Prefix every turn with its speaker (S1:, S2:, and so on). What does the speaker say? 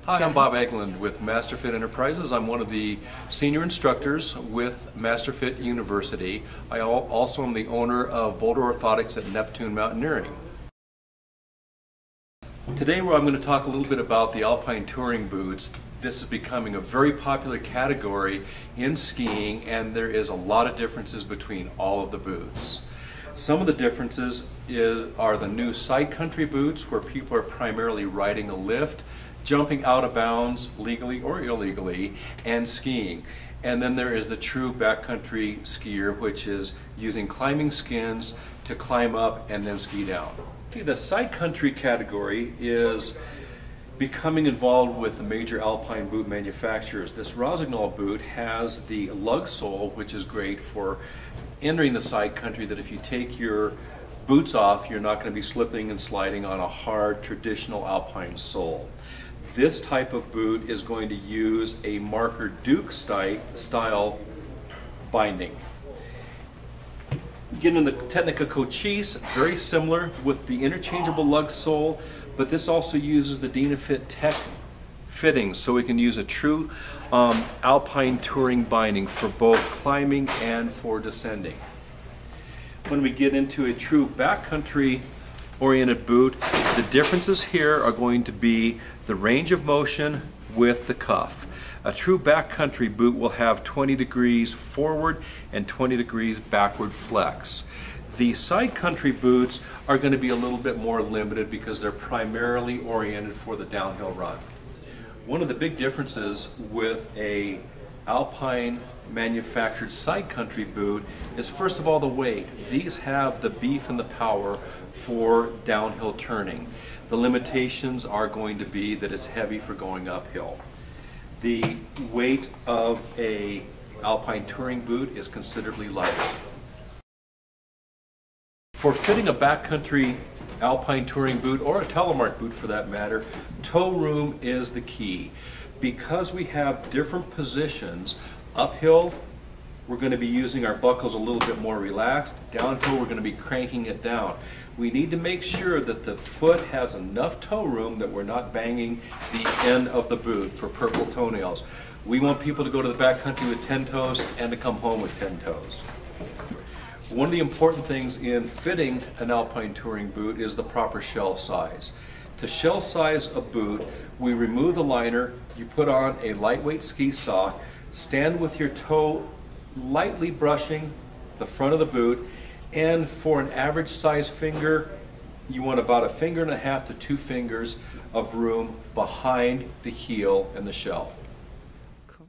S1: Hi, I'm Bob Egeland with Masterfit Enterprises. I'm one of the senior instructors with Masterfit University. I also am the owner of Boulder Orthotics at Neptune Mountaineering. Today I'm going to talk a little bit about the alpine touring boots. This is becoming a very popular category in skiing, and there is a lot of differences between all of the boots. Some of the differences are the new sidecountry boots, where people are primarily riding a lift, jumping out of bounds legally or illegally, and skiing. And then there is the true backcountry skier, which is using climbing skins to climb up and then ski down. The sidecountry category is becoming involved with the major alpine boot manufacturers. This Rossignol boot has the lug sole, which is great for entering the side country, that if you take your boots off, you're not going to be slipping and sliding on a hard traditional alpine sole. This type of boot is going to use a marker Duke style binding. Getting the Technica Cochise, very similar with the interchangeable lug sole, but this also uses the Dynafit Tech fittings, so we can use a true alpine touring binding for both climbing and for descending. When we get into a true backcountry oriented boot, the differences here are going to be the range of motion with the cuff. A true backcountry boot will have 20 degrees forward and 20 degrees backward flex. The side country boots are going to be a little bit more limited because they're primarily oriented for the downhill run. One of the big differences with a alpine manufactured side country boot is, first of all, the weight. These have the beef and the power for downhill turning. The limitations are going to be that it's heavy for going uphill. The weight of a alpine touring boot is considerably lighter. For fitting a backcountry alpine touring boot, or a telemark boot for that matter, toe room is the key. Because we have different positions, uphill we're going to be using our buckles a little bit more relaxed, downhill we're going to be cranking it down. We need to make sure that the foot has enough toe room that we're not banging the end of the boot for purple toenails. We want people to go to the backcountry with 10 toes and to come home with 10 toes. One of the important things in fitting an alpine touring boot is the proper shell size. To shell size a boot, we remove the liner, you put on a lightweight ski sock, stand with your toe lightly brushing the front of the boot, and for an average size finger, you want about 1.5 to 2 fingers of room behind the heel and the shell.